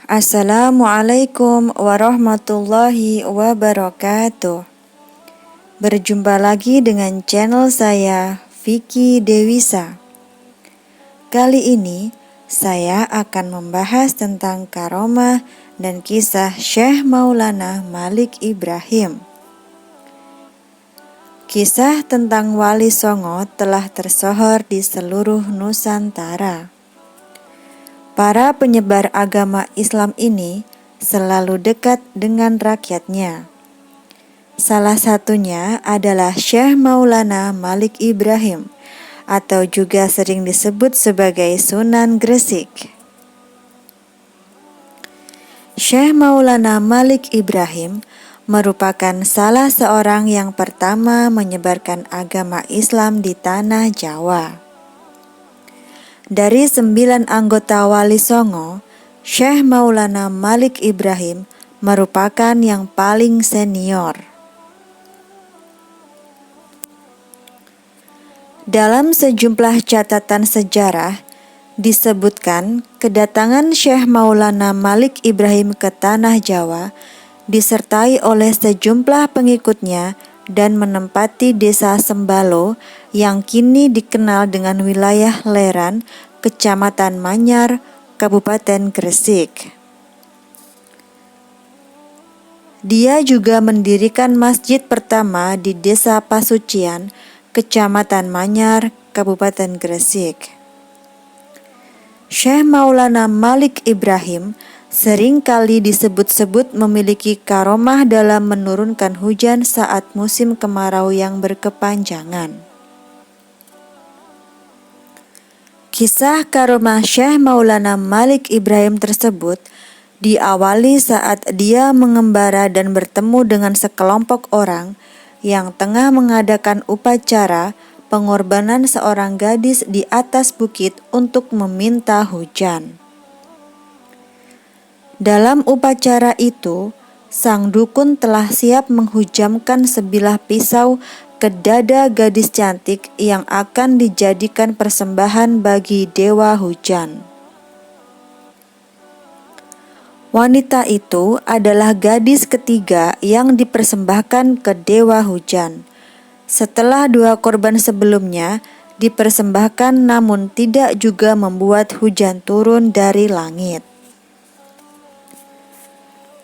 Assalamualaikum warahmatullahi wabarakatuh. Berjumpa lagi dengan channel saya, Vicky Dewisa. Kali ini saya akan membahas tentang karomah dan kisah Syekh Maulana Malik Ibrahim. Kisah tentang Wali Songo telah tersohor di seluruh Nusantara. Para penyebar agama Islam ini selalu dekat dengan rakyatnya. Salah satunya adalah Syekh Maulana Malik Ibrahim, atau juga sering disebut sebagai Sunan Gresik. Syekh Maulana Malik Ibrahim merupakan salah seorang yang pertama menyebarkan agama Islam di tanah Jawa. Dari 9 anggota Wali Songo, Syekh Maulana Malik Ibrahim merupakan yang paling senior. Dalam sejumlah catatan sejarah, disebutkan kedatangan Syekh Maulana Malik Ibrahim ke tanah Jawa disertai oleh sejumlah pengikutnya dan menempati desa Sembalo yang kini dikenal dengan wilayah Leran, Kecamatan Manyar, Kabupaten Gresik. Dia juga mendirikan masjid pertama di Desa Pasucian, Kecamatan Manyar, Kabupaten Gresik. Syekh Maulana Malik Ibrahim seringkali disebut-sebut memiliki karomah dalam menurunkan hujan saat musim kemarau yang berkepanjangan. Kisah karomah Syekh Maulana Malik Ibrahim tersebut diawali saat dia mengembara dan bertemu dengan sekelompok orang yang tengah mengadakan upacara pengorbanan seorang gadis di atas bukit untuk meminta hujan. Dalam upacara itu, sang dukun telah siap menghujamkan sebilah pisau ke dada gadis cantik yang akan dijadikan persembahan bagi dewa hujan. Wanita itu adalah gadis ketiga yang dipersembahkan ke dewa hujan. Setelah 2 korban sebelumnya dipersembahkan namun tidak juga membuat hujan turun dari langit.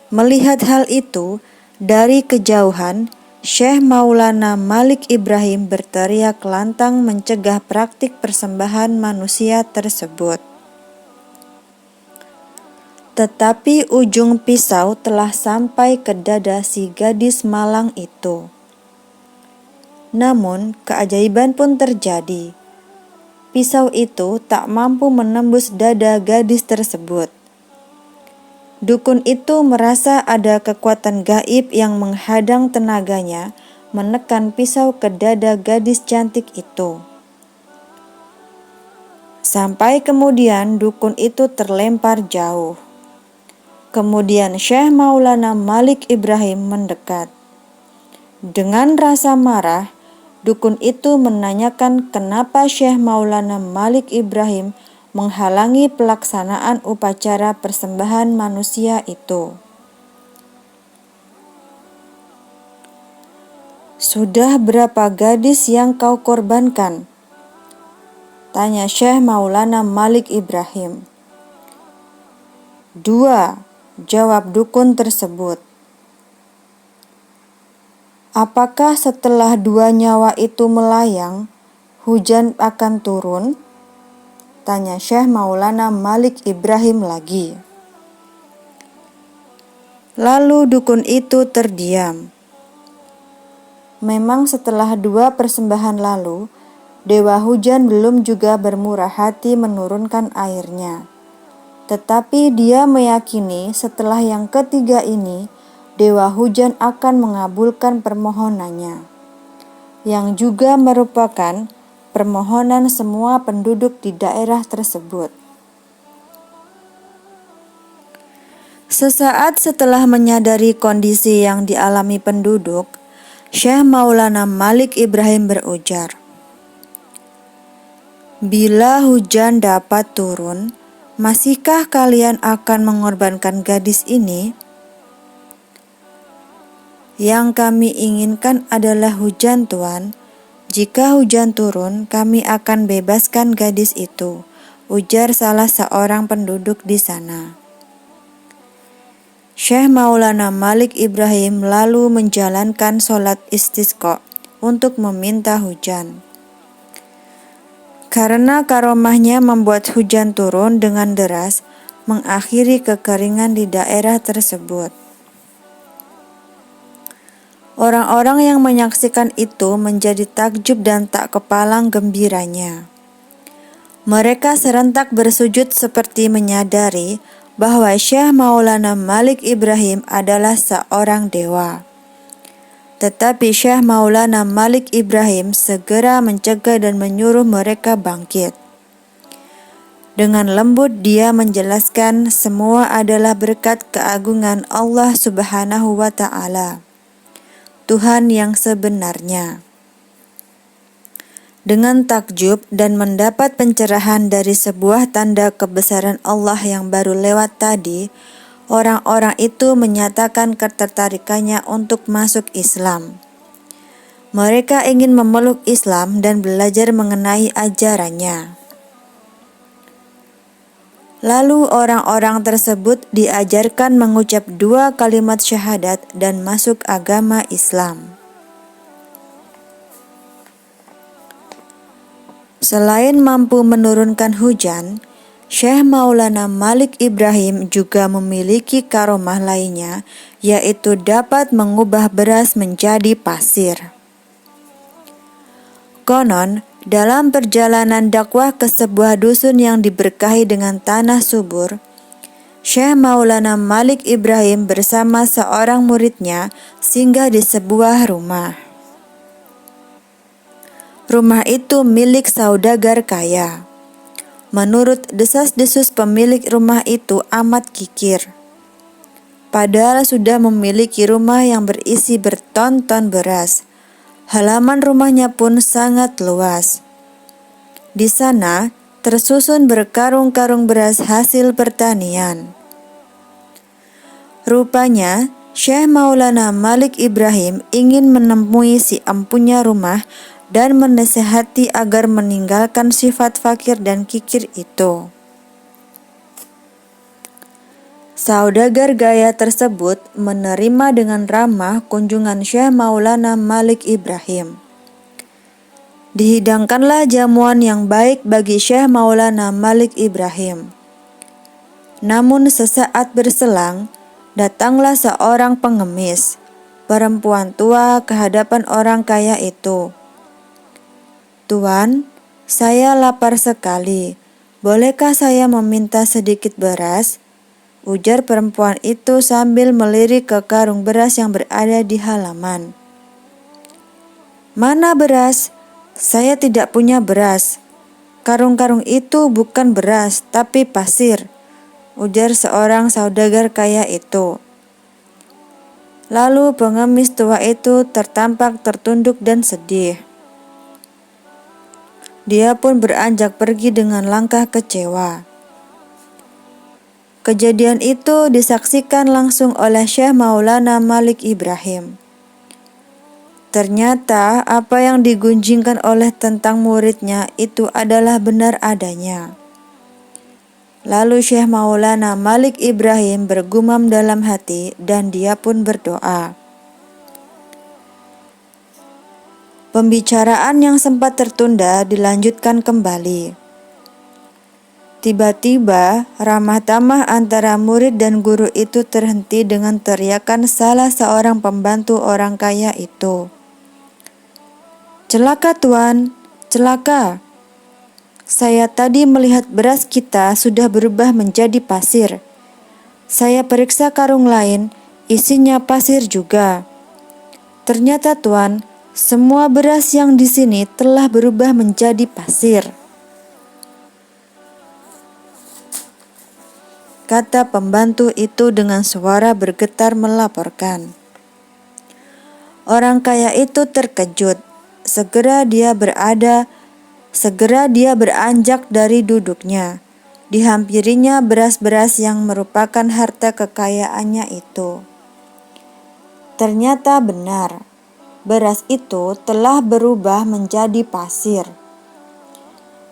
Melihat hal itu, dari kejauhan, Syekh Maulana Malik Ibrahim berteriak lantang mencegah praktik persembahan manusia tersebut. Tetapi ujung pisau telah sampai ke dada si gadis malang itu. Namun, keajaiban pun terjadi. Pisau itu tak mampu menembus dada gadis tersebut. Dukun itu merasa ada kekuatan gaib yang menghadang tenaganya menekan pisau ke dada gadis cantik itu. Sampai kemudian dukun itu terlempar jauh. Kemudian Syekh Maulana Malik Ibrahim mendekat. Dengan rasa marah, dukun itu menanyakan kenapa Syekh Maulana Malik Ibrahim menghalangi pelaksanaan upacara persembahan manusia itu. "Sudah berapa gadis yang kau korbankan?" tanya Syekh Maulana Malik Ibrahim. "2," jawab dukun tersebut. "Apakah setelah 2 nyawa itu melayang, hujan akan turun?" tanya Syekh Maulana Malik Ibrahim lagi. Lalu dukun itu terdiam. Memang setelah 2 persembahan lalu, dewa hujan belum juga bermurah hati menurunkan airnya. Tetapi dia meyakini setelah yang ketiga ini, dewa hujan akan mengabulkan permohonannya, yang juga merupakan permohonan semua penduduk di daerah tersebut. Sesaat setelah menyadari kondisi yang dialami penduduk, Syekh Maulana Malik Ibrahim berujar, Bila hujan dapat turun, masihkah kalian akan mengorbankan gadis ini? Yang kami inginkan adalah hujan, Tuan. Jika hujan turun, kami akan bebaskan gadis itu, ujar salah seorang penduduk di sana. Syekh Maulana Malik Ibrahim lalu menjalankan sholat istisqa untuk meminta hujan. Karena karomahnya membuat hujan turun dengan deras, mengakhiri kekeringan di daerah tersebut. Orang-orang yang menyaksikan itu menjadi takjub dan tak kepalang gembiranya. Mereka serentak bersujud seperti menyadari bahwa Syekh Maulana Malik Ibrahim adalah seorang dewa. Tetapi Syekh Maulana Malik Ibrahim segera mencegah dan menyuruh mereka bangkit. Dengan lembut dia menjelaskan semua adalah berkat keagungan Allah Subhanahu wa Ta'ala, Tuhan yang sebenarnya. Dengan takjub dan mendapat pencerahan dari sebuah tanda kebesaran Allah yang baru lewat tadi, orang-orang itu menyatakan ketertarikannya untuk masuk Islam. Mereka ingin memeluk Islam dan belajar mengenai ajarannya. Lalu orang-orang tersebut diajarkan mengucap 2 kalimat syahadat dan masuk agama Islam. Selain mampu menurunkan hujan, Syekh Maulana Malik Ibrahim juga memiliki karomah lainnya, yaitu dapat mengubah beras menjadi pasir. Konon, dalam perjalanan dakwah ke sebuah dusun yang diberkahi dengan tanah subur, Syekh Maulana Malik Ibrahim bersama seorang muridnya singgah di sebuah rumah. Rumah itu milik saudagar kaya. Menurut desas-desus pemilik rumah itu amat kikir. Padahal sudah memiliki rumah yang berisi berton-ton beras. Halaman rumahnya pun sangat luas. Di sana tersusun berkarung-karung beras hasil pertanian. Rupanya, Syekh Maulana Malik Ibrahim ingin menemui si empunya rumah dan menasihati agar meninggalkan sifat fakir dan kikir itu. Saudagar gaya tersebut menerima dengan ramah kunjungan Syekh Maulana Malik Ibrahim. Dihidangkanlah jamuan yang baik bagi Syekh Maulana Malik Ibrahim. Namun sesaat berselang, datanglah seorang pengemis, perempuan tua ke hadapan orang kaya itu. "Tuan, saya lapar sekali. Bolehkah saya meminta sedikit beras?" ujar perempuan itu sambil melirik ke karung beras yang berada di halaman. "Mana beras? Saya tidak punya beras. Karung-karung itu bukan beras, tapi pasir," ujar seorang saudagar kaya itu. Lalu pengemis tua itu tertampak tertunduk dan sedih. Dia pun beranjak pergi dengan langkah kecewa. Kejadian itu disaksikan langsung oleh Syekh Maulana Malik Ibrahim. Ternyata apa yang digunjingkan oleh tentang muridnya itu adalah benar adanya. Lalu Syekh Maulana Malik Ibrahim bergumam dalam hati dan dia pun berdoa. Pembicaraan yang sempat tertunda dilanjutkan kembali. Tiba-tiba, ramah tamah antara murid dan guru itu terhenti dengan teriakan salah seorang pembantu orang kaya itu. "Celaka, Tuan, celaka! Saya tadi melihat beras kita sudah berubah menjadi pasir. Saya periksa karung lain, isinya pasir juga. Ternyata, Tuan, semua beras yang di sini telah berubah menjadi pasir," kata pembantu itu dengan suara bergetar melaporkan. Orang kaya itu terkejut. Segera dia Segera dia beranjak dari duduknya. Dihampirinya beras-beras yang merupakan harta kekayaannya itu. Ternyata benar, beras itu telah berubah menjadi pasir.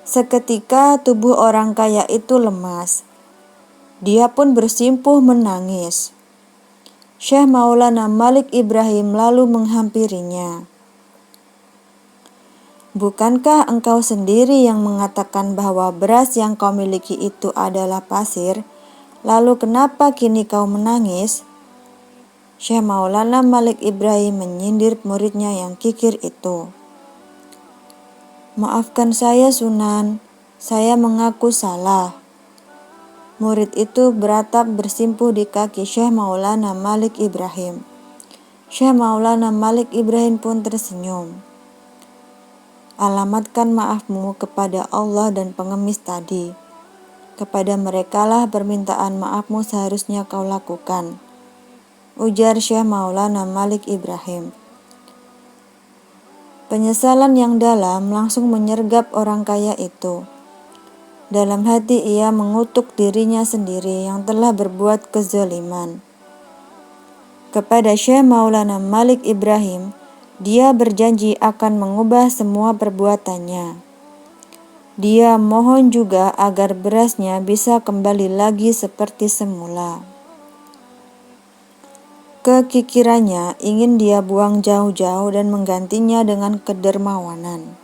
Seketika tubuh orang kaya itu lemas. Dia pun bersimpuh menangis. Syekh Maulana Malik Ibrahim lalu menghampirinya. "Bukankah engkau sendiri yang mengatakan bahwa beras yang kau miliki itu adalah pasir? Lalu kenapa kini kau menangis?" Syekh Maulana Malik Ibrahim menyindir muridnya yang kikir itu. "Maafkan saya Sunan, saya mengaku salah." Murid itu beratap bersimpuh di kaki Syekh Maulana Malik Ibrahim. Syekh Maulana Malik Ibrahim pun tersenyum. "Alamatkan maafmu kepada Allah dan pengemis tadi. Kepada merekalah permintaan maafmu seharusnya kau lakukan," ujar Syekh Maulana Malik Ibrahim. Penyesalan yang dalam langsung menyergap orang kaya itu. Dalam hati ia mengutuk dirinya sendiri yang telah berbuat kezaliman. Kepada Syekh Maulana Malik Ibrahim, dia berjanji akan mengubah semua perbuatannya. Dia mohon juga agar berasnya bisa kembali lagi seperti semula. Kekikirannya ingin dia buang jauh-jauh dan menggantinya dengan kedermawanan.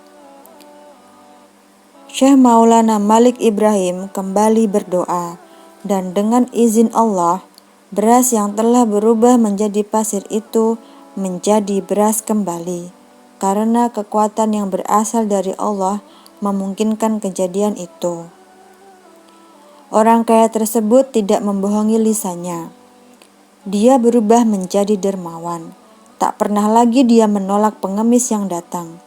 Syekh Maulana Malik Ibrahim kembali berdoa, dan dengan izin Allah, beras yang telah berubah menjadi pasir itu menjadi beras kembali, karena kekuatan yang berasal dari Allah memungkinkan kejadian itu. Orang kaya tersebut tidak membohongi lisannya. Dia berubah menjadi dermawan. Tak pernah lagi dia menolak pengemis yang datang.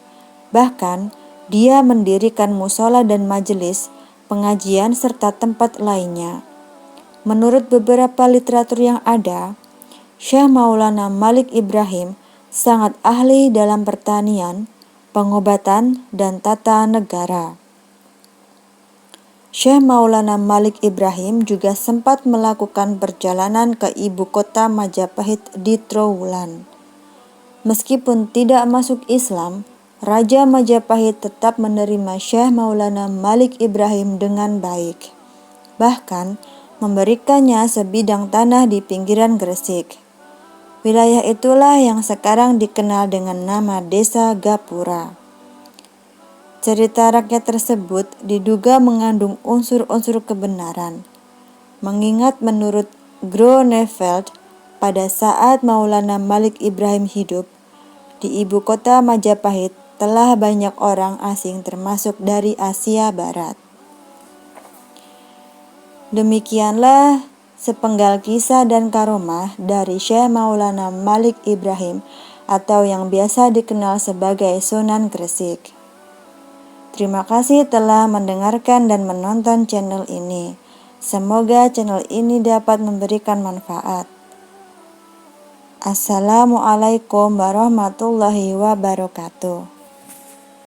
Bahkan, dia mendirikan musola dan majelis, pengajian serta tempat lainnya. Menurut beberapa literatur yang ada, Syekh Maulana Malik Ibrahim sangat ahli dalam pertanian, pengobatan, dan tata negara. Syekh Maulana Malik Ibrahim juga sempat melakukan perjalanan ke ibu kota Majapahit di Trowulan. Meskipun tidak masuk Islam, Raja Majapahit tetap menerima Syekh Maulana Malik Ibrahim dengan baik. Bahkan, memberikannya sebidang tanah di pinggiran Gresik. Wilayah itulah yang sekarang dikenal dengan nama Desa Gapura. Cerita rakyat tersebut diduga mengandung unsur-unsur kebenaran, mengingat menurut Groeneveld, pada saat Maulana Malik Ibrahim hidup, di ibu kota Majapahit telah banyak orang asing termasuk dari Asia Barat. Demikianlah sepenggal kisah dan karomah dari Syekh Maulana Malik Ibrahim atau yang biasa dikenal sebagai Sunan Gresik. Terima kasih telah mendengarkan dan menonton channel ini. Semoga channel ini dapat memberikan manfaat. Assalamualaikum warahmatullahi wabarakatuh.